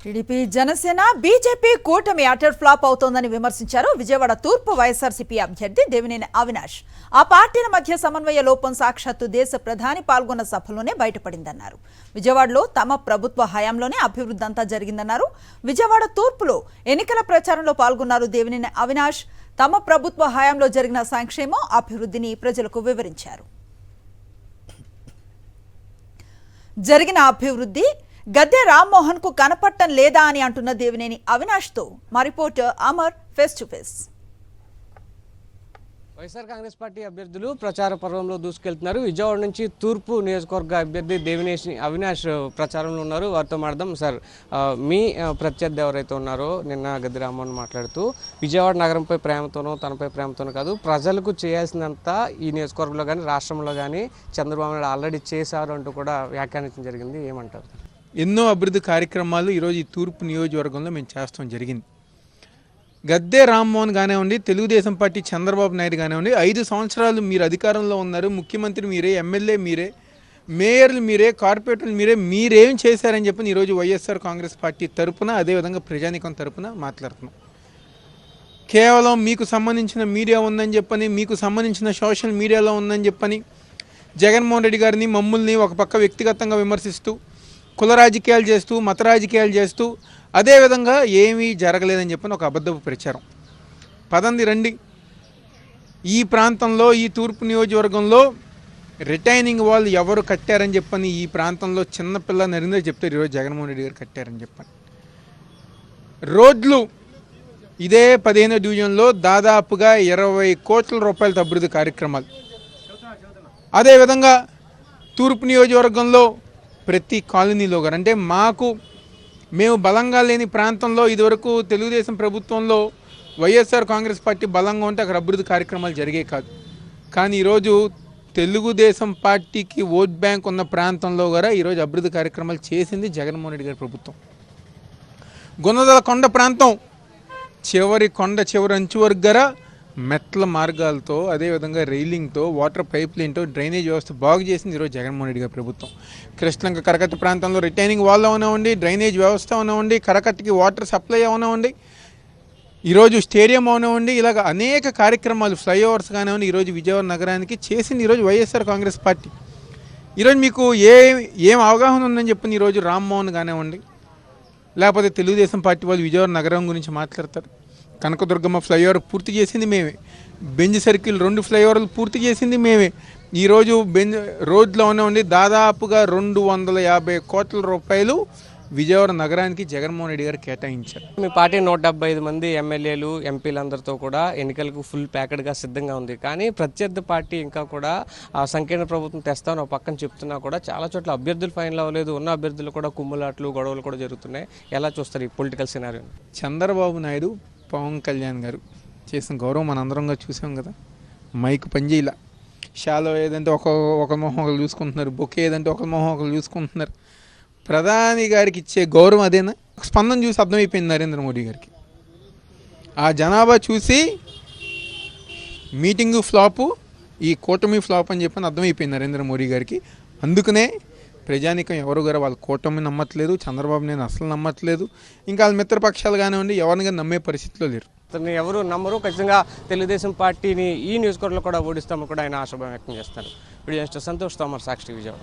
TDP Janasena BJP కూటమి utter flop అవుతోందని విమర్శించారు విజయవాడ తూర్పు వైఎస్ఆర్సీపీ అభ్యర్థి దేవినేని అవినాష్. ఆ పార్టీల మధ్య సమన్వయ లోపం సాక్షాత్తు దేశ ప్రధాని పాల్గొన్న సభలోనే బయటపడిందన్నారు. విజయవాడలో తమ ప్రభుత్వ హయాంలోనే అభివృద్ధి అంతా జరిగిందన్నారు. విజయవాడ తూర్పులో ఎన్నికల ప్రచారంలో పాల్గొన్నారు దేవినేని అవినాష్. తమ ప్రభుత్వ హయాంలో జరిగిన సంక్షేమం అభివృద్ధిని ప్రజలకు వివరించారు. జరిగిన అభివృద్ధి గద్దె రామ్మోహన్ కు కనపట్టం లేదా అని అంటున్న దేవినేని అవినాష్ తో మా reporter Amar face to face. YSR Congress party అభ్యర్థులు ప్రచార పర్వంలో దూసుకెళ్తున్నారు. విజయవాడ నుంచి తూర్పు నియోజకవర్గ అభ్యర్థి దేవినేని అవినాష్ ప్రచారంలో ఉన్నారు. వారితో మాట్లాడదాం. సార్, మీ ప్రత్యర్థి ఎవరైతే ఉన్నారో నిన్న గద్దె రామ్మోహన్ మాట్లాడుతూ విజయవాడ నగరంపై ప్రేమతోనో తనపై ప్రేమతోనో కాదు, ప్రజలకు చేయాల్సినంత ఈ నియోజకవర్గంలో కానీ రాష్ట్రంలో కానీ చంద్రబాబు నాయుడు ఆల్రెడీ చేశారు అంటూ కూడా వ్యాఖ్యానించడం జరిగింది. ఏమంటారు? ఎన్నో అభివృద్ధి కార్యక్రమాలు ఈరోజు ఈ తూర్పు నియోజకవర్గంలో మేము చేస్తాం జరిగింది. గద్దె రామ్మోహన్ కానివ్వండి, తెలుగుదేశం పార్టీ చంద్రబాబు నాయుడు కానివ్వండి, 5 సంవత్సరాలు మీరు అధికారంలో ఉన్నారు. ముఖ్యమంత్రి మీరే, ఎమ్మెల్యే మీరే, మేయర్లు మీరే, కార్పొరేటర్లు మీరే, మీరేం చేశారని చెప్పి ఈరోజు వైఎస్ఆర్ కాంగ్రెస్ పార్టీ తరపున అదేవిధంగా ప్రజానీకం తరపున మాట్లాడుతున్నాం. కేవలం మీకు సంబంధించిన మీడియా ఉందని చెప్పని, మీకు సంబంధించిన సోషల్ మీడియాలో ఉందని చెప్పని జగన్మోహన్ రెడ్డి గారిని మమ్మల్ని ఒక పక్క వ్యక్తిగతంగా విమర్శిస్తూ, కుల రాజకీయాలు చేస్తూ, మత రాజకీయాలు చేస్తూ, అదేవిధంగా ఏమీ జరగలేదని చెప్పని ఒక అబద్ధపు ప్రచారం. పదండి రండి, ఈ ప్రాంతంలో ఈ తూర్పు నియోజకవర్గంలో రిటైనింగ్ వాల్ ఎవరు కట్టారని చెప్పని ఈ ప్రాంతంలో చిన్నపిల్ల నరేంద్ర చెప్తారు ఈరోజు జగన్మోహన్ రెడ్డి గారు కట్టారని చెప్పని. రోడ్లు ఇదే 15వ డివిజన్లో దాదాపుగా 20 కోట్ల రూపాయలతో అభివృద్ధి కార్యక్రమాలు. అదేవిధంగా తూర్పు నియోజకవర్గంలో ప్రతి కాలనీలో గారు అంటే మేము బలంగా లేని ప్రాంతంలో ఇదివరకు తెలుగుదేశం ప్రభుత్వంలో వైఎస్ఆర్ కాంగ్రెస్ పార్టీ బలంగా ఉంటే అక్కడ అభివృద్ధి కార్యక్రమాలు జరిగే కాదు. కానీ ఈరోజు తెలుగుదేశం పార్టీకి ఓట్ బ్యాంక్ ఉన్న ప్రాంతంలో కూడా ఈరోజు అభివృద్ధి కార్యక్రమాలు చేసింది జగన్మోహన్ రెడ్డి గారి ప్రభుత్వం. గుణదల కొండ ప్రాంతం చివరి అంచు వరకు గర మెట్ల మార్గాలతో, అదేవిధంగా రైలింగ్తో, వాటర్ పైప్ లైన్తో డ్రైనేజ్ వ్యవస్థ బాగు చేసింది ఈరోజు జగన్మోహన్ రెడ్డి గారి ప్రభుత్వం. కృష్ణంక కరకట్ట ప్రాంతంలో రిటైనింగ్ వాల్ అవునవండి, డ్రైనేజ్ వ్యవస్థ అవునవండి, కరకట్టకి వాటర్ సప్లై అవునవండి, ఈరోజు స్టేడియం అవునవండి, ఇలాగ అనేక కార్యక్రమాలు, ఫ్లైఓవర్స్ కానివ్వండి ఈరోజు విజయవాడ నగరానికి చేసింది ఈరోజు వైఎస్ఆర్ కాంగ్రెస్ పార్టీ. ఈరోజు మీకు ఏం అవగాహన ఉందని చెప్పి ఈరోజు రామ్మోహన్ కానివ్వండి, లేకపోతే తెలుగుదేశం పార్టీ వాళ్ళు విజయవాడ నగరం గురించి మాట్లాడతారు. కనకదుర్గమ్మ ఫ్లైఓవర్ పూర్తి చేసింది మేమే, బెంజ్ సర్కిల్ 2 ఫ్లైఓవర్లు పూర్తి చేసింది మేమే. ఈరోజు రోడ్లో ఉండి దాదాపుగా 250 కోట్ల రూపాయలు విజయవాడ నగరానికి జగన్మోహన్ రెడ్డి గారు కేటాయించారు. మీ పార్టీ 175 మంది ఎమ్మెల్యేలు, ఎంపీలందరితో కూడా ఎన్నికలకు ఫుల్ ప్యాకెడ్గా సిద్ధంగా ఉంది. కానీ ప్రత్యర్థి పార్టీ ఇంకా కూడా సంకీర్ణ ప్రభుత్వం తెస్తామని ఒక పక్కన చెప్తున్నా కూడా చాలా చోట్ల అభ్యర్థులు ఫైనల్ అవ్వలేదు. ఉన్న అభ్యర్థులు కూడా కుమ్ములాట్లు, గొడవలు కూడా జరుగుతున్నాయి. ఎలా చూస్తారు ఈ పొలిటికల్ సినారియో? చంద్రబాబు నాయుడు, పవన్ కళ్యాణ్ గారు చేసిన గౌరవం మనందరంగా చూసాం కదా. మైక్ పనిచేయాల, షాలో ఏదంటే ఒక మొహం ఒకరు చూసుకుంటున్నారు, బొకే ఏదంటే ఒక మొహం ఒకరు చూసుకుంటున్నారు. ప్రధాని గారికి ఇచ్చే గౌరవం అదేనా? స్పందన చూసి అర్థమైపోయింది నరేంద్ర మోడీ గారికి. ఆ జనాభా చూసి మీటింగు ఫ్లాపు, ఈ కూటమి ఫ్లాప్ అని చెప్పని అర్థమైపోయింది నరేంద్ర మోడీ గారికి. అందుకనే ప్రజానికం ఎవరు గారు వాళ్ళ కూటమి నమ్మట్లేదు, చంద్రబాబు నేను అసలు నమ్మట్లేదు, ఇంకా వాళ్ళ మిత్రపక్షాలు కానివ్వండి ఎవరిని నమ్మే పరిస్థితిలో లేరు. ఎవరు నమ్మరు. ఖచ్చితంగా తెలుగుదేశం పార్టీని ఈ నియోజకవర్గంలో కూడా ఓడిస్తామని కూడా ఆయన ఆశాభావం వ్యక్తం చేస్తారు. వీడియో సంతోష్ తోమర్, సాక్షి, విజయవాడ.